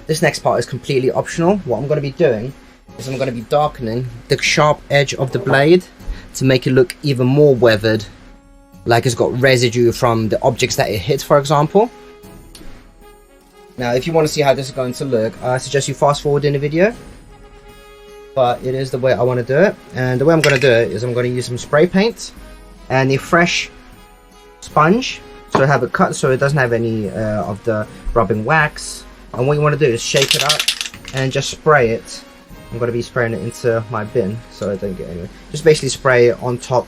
This next part is completely optional. What I'm going to be doing is I'm going to be darkening the sharp edge of the blade to make it look even more weathered, like it's got residue from the objects that it hits, for example. Now if you want to see how this is going to look, I suggest you fast forward in the video, but it is the way I want to do it. And the way I'm going to do it is I'm going to use some spray paint and a fresh sponge, so I have it cut so it doesn't have any of the rubbing wax. And what you want to do is shake it up and just spray it. I'm going to be spraying it into my bin so I don't get any. Just basically spray it on top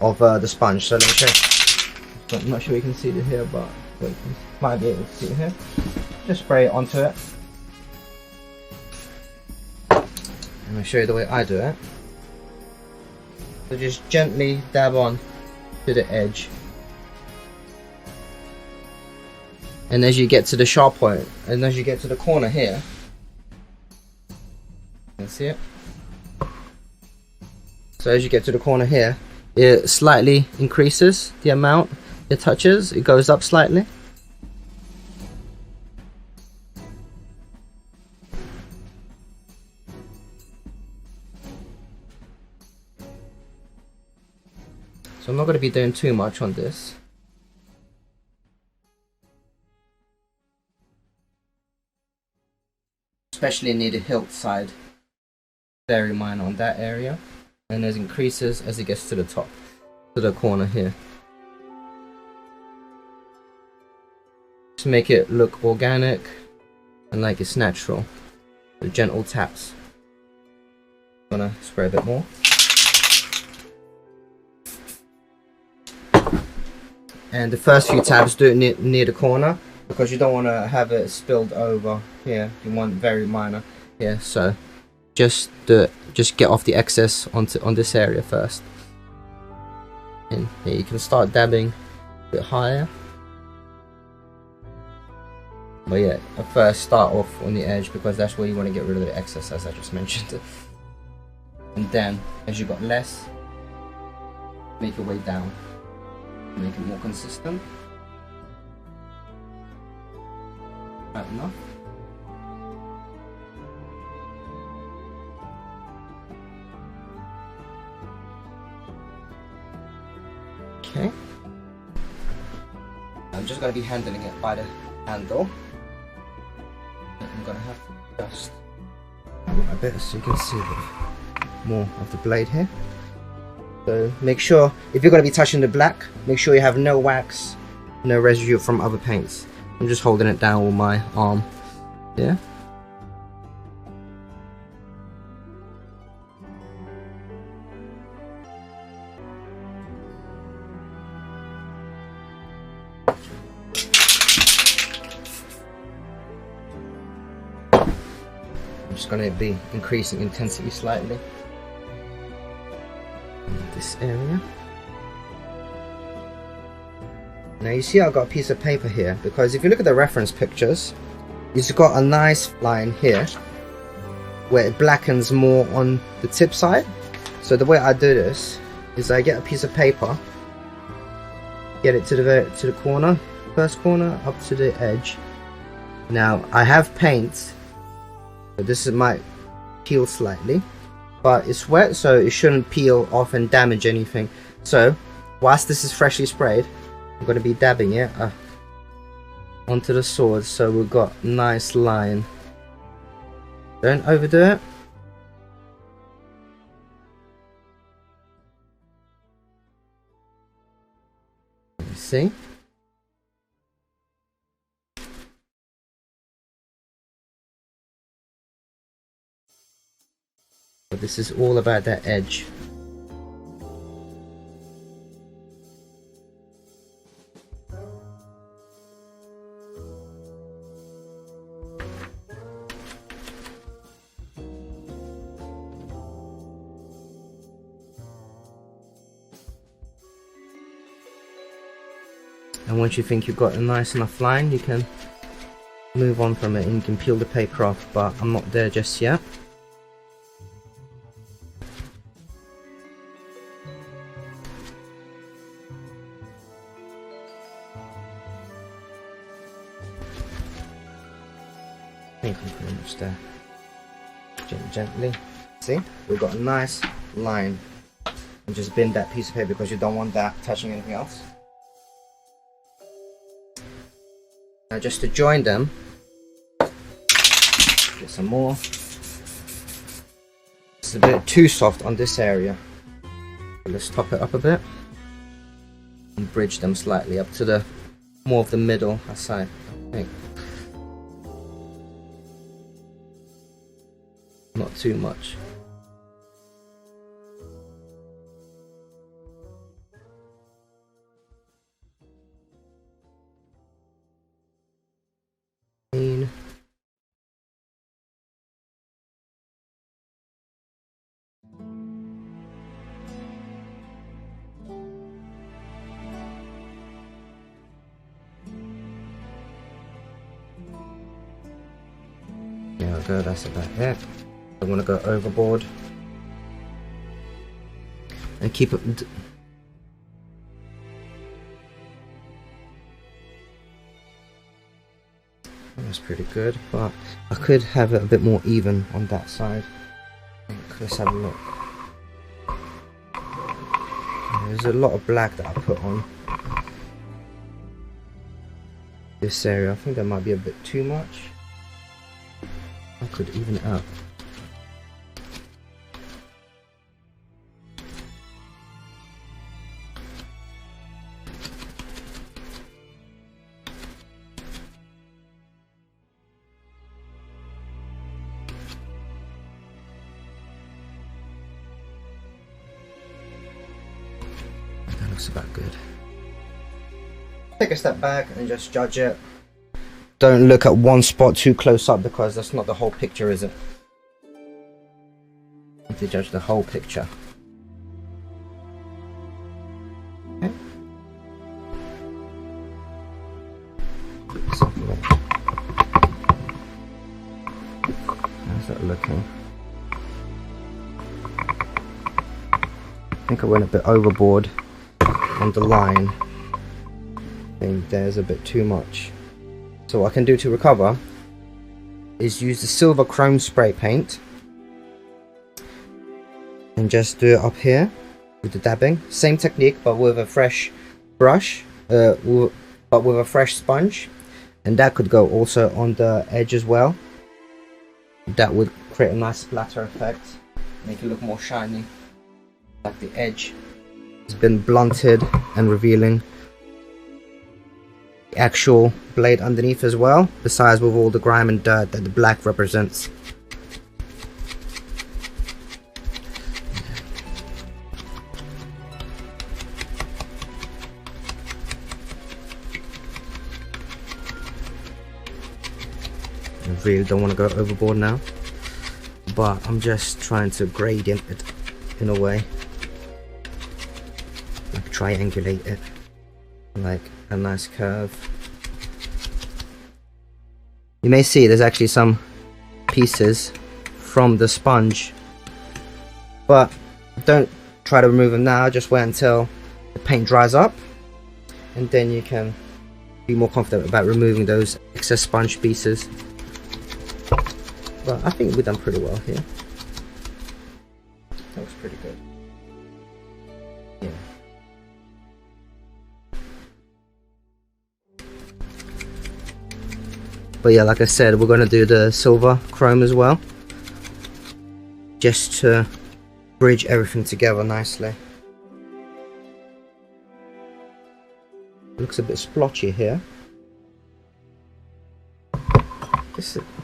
of the sponge. So let me show you. I'm not sure you can see it here, but wait, you might be able to see it here. Just spray it onto it. I'm going to show you the way I do it. So just gently dab on to the edge. And as you get to the sharp point, and as you get to the corner here, you can see it. So as you get to the corner here, it slightly increases the amount it touches. It goes up slightly. So I'm not going to be doing too much on this. Especially near the hilt side, very minor on that area, and as increases as it gets to the top, to the corner here. Just make it look organic and like it's natural, with gentle taps. I'm gonna spray a bit more. And the first few tabs do it near the corner, because you don't want to have it spilled over here. You want very minor here, so just get off the excess on this area first. And here you can start dabbing a bit higher. But yeah, at first start off on the edge, because that's where you want to get rid of the excess, as I just mentioned. And then as you got less, make your way down, make it more consistent. Right enough. Okay. I'm just going to be handling it by the handle. I'm going to have to adjust a bit so you can see more of the blade here. So make sure, if you're going to be touching the black, make sure you have no wax, no residue from other paints. I'm just holding it down with my arm. Yeah. I'm just going to be increasing intensity slightly in this area. Now you see I've got a piece of paper here, because if you look at the reference pictures, it's got a nice line here where it blackens more on the tip side. So the way I do this is I get a piece of paper, get it to the corner, first corner up to the edge. Now I have paint, but this might peel slightly, but it's wet so it shouldn't peel off and damage anything. So whilst this is freshly sprayed, I'm going to be dabbing it onto the sword, so we've got a nice line. Don't overdo it. You see? But this is all about that edge. And once you think you've got a nice enough line, you can move on from it and you can peel the paper off, but I'm not there just yet. think I'm pretty much there. Gently. See? We've got a nice line. And just bend that piece of paper because you don't want that touching anything else. Now just to join them, get some more. It's a bit too soft on this area. Let's top it up a bit and bridge them slightly up to the more of the middle side, I think. Not too much. There we go, that's about it. I want to go overboard and keep it. That's pretty good, but I could have it a bit more even on that side. Let's have a look. There's a lot of black that I put on this area. I think that might be a bit too much. I could even it out. That looks about good. Take a step back and just judge it. Don't look at one spot too close up because that's not the whole picture, is it? You have to judge the whole picture. Okay. How's that looking? I think I went a bit overboard on the line. I think there's a bit too much. So what I can do to recover is use the silver chrome spray paint and just do it up here with the dabbing. Same technique but with a fresh brush, but with a fresh sponge, and that could go also on the edge as well. That would create a nice splatter effect, make it look more shiny, like the edge has been blunted and revealing actual blade underneath as well, besides with all the grime and dirt that the black represents. I really don't want to go overboard now, but I'm just trying to gradient it in a way, like triangulate it like a nice curve. You may see there's actually some pieces from the sponge, but don't try to remove them now, just wait until the paint dries up and then you can be more confident about removing those excess sponge pieces. But I think we've done pretty well here. That looks pretty good. Yeah. But yeah, like I said, we're going to do the silver chrome as well, just to bridge everything together nicely. Looks a bit splotchy here.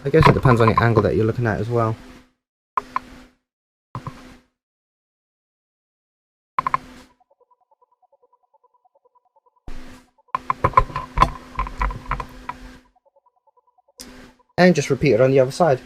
I guess it depends on the angle that you're looking at as well. And just repeat it on the other side.